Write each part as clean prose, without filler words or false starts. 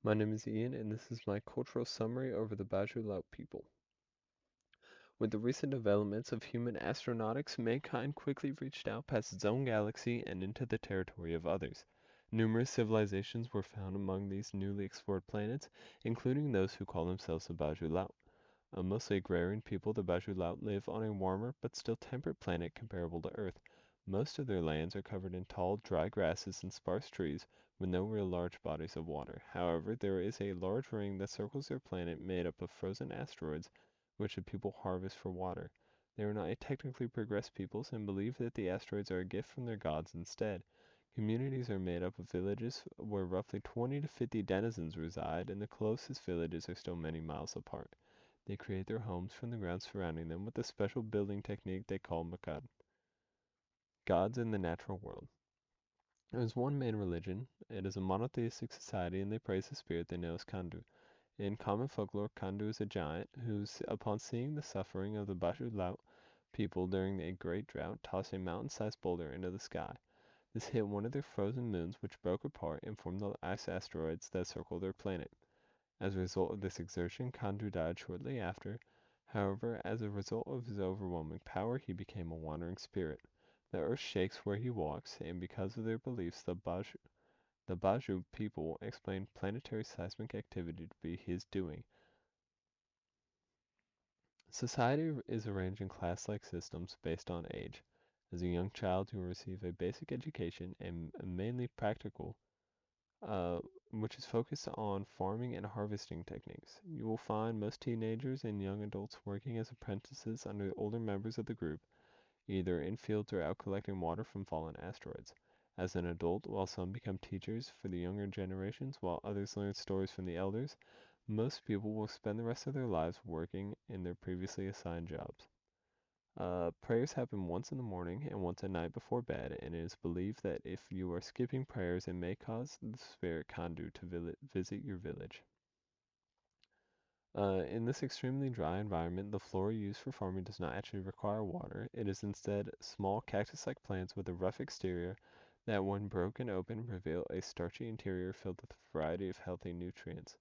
My name is Ian, and this is my cultural summary over the Baju Laut people. With the recent developments of human astronautics, mankind quickly reached out past its own galaxy and into the territory of others. Numerous civilizations were found among these newly explored planets, including those who call themselves the Baju Laut. A mostly agrarian people, the Baju Laut live on a warmer but still temperate planet comparable to Earth. Most of their lands are covered in tall, dry grasses and sparse trees, with no real large bodies of water. However, there is a large ring that circles their planet made up of frozen asteroids, which the people harvest for water. They are not a technically progressed peoples and believe that the asteroids are a gift from their gods instead. Communities are made up of villages where roughly 20 to 50 denizens reside, and the closest villages are still many miles apart. They create their homes from the ground surrounding them with a special building technique they call makad. Gods in the natural world. There is one main religion. It is a monotheistic society, and they praise the spirit they know as Kandu. In common folklore, Kandu is a giant who, upon seeing the suffering of the Baju Laut people during a great drought, tossed a mountain-sized boulder into the sky. This hit one of their frozen moons, which broke apart and formed the ice asteroids that circle their planet. As a result of this exertion, Kandu died shortly after. However, as a result of his overwhelming power, he became a wandering spirit. The earth shakes where he walks, and because of their beliefs, the Baju people explain planetary seismic activity to be his doing. Society is arranged in class-like systems based on age. As a young child, you will receive a basic education and mainly practical, uh, which is focused on farming and harvesting techniques. You will find most teenagers and young adults working as apprentices under older members of the group, either in fields or out collecting water from fallen asteroids. As an adult, while some become teachers for the younger generations, while others learn stories from the elders, most people will spend the rest of their lives working in their previously assigned jobs. Prayers happen once in the morning and once at night before bed, and it is believed that if you are skipping prayers, it may cause the spirit Kandu to visit your village. In this extremely dry environment, the flora used for farming does not actually require water. It is instead small cactus-like plants with a rough exterior that, when broken open, reveal a starchy interior filled with a variety of healthy nutrients.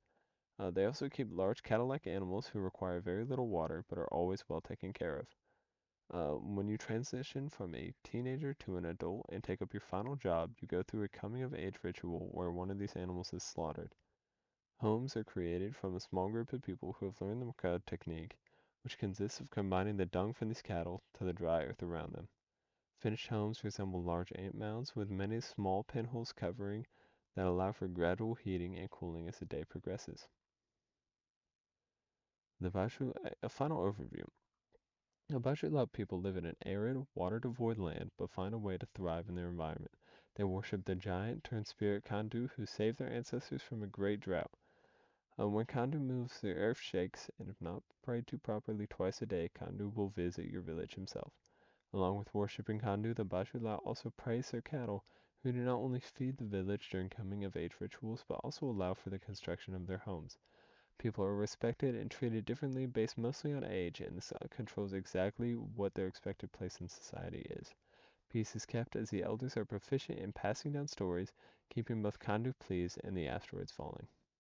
They also keep large cattle-like animals who require very little water but are always well taken care of. When you transition from a teenager to an adult and take up your final job, you go through a coming-of-age ritual where one of these animals is slaughtered. Homes are created from a small group of people who have learned the Makad technique, which consists of combining the dung from these cattle to the dry earth around them. Finished homes resemble large ant mounds with many small pinholes covering that allow for gradual heating and cooling as the day progresses. A final overview. The Bajulab people live in an arid, water-devoid land, but find a way to thrive in their environment. They worship the giant turned spirit Kandu who saved their ancestors from a great drought. When Kandu moves, the earth shakes, and if not prayed to properly twice a day, Kandu will visit your village himself. Along with worshipping Kandu, the Bajula also praise their cattle, who do not only feed the village during coming-of-age rituals, but also allow for the construction of their homes. People are respected and treated differently based mostly on age, and this controls exactly what their expected place in society is. Peace is kept as the elders are proficient in passing down stories, keeping both Kandu pleased and the asteroids falling.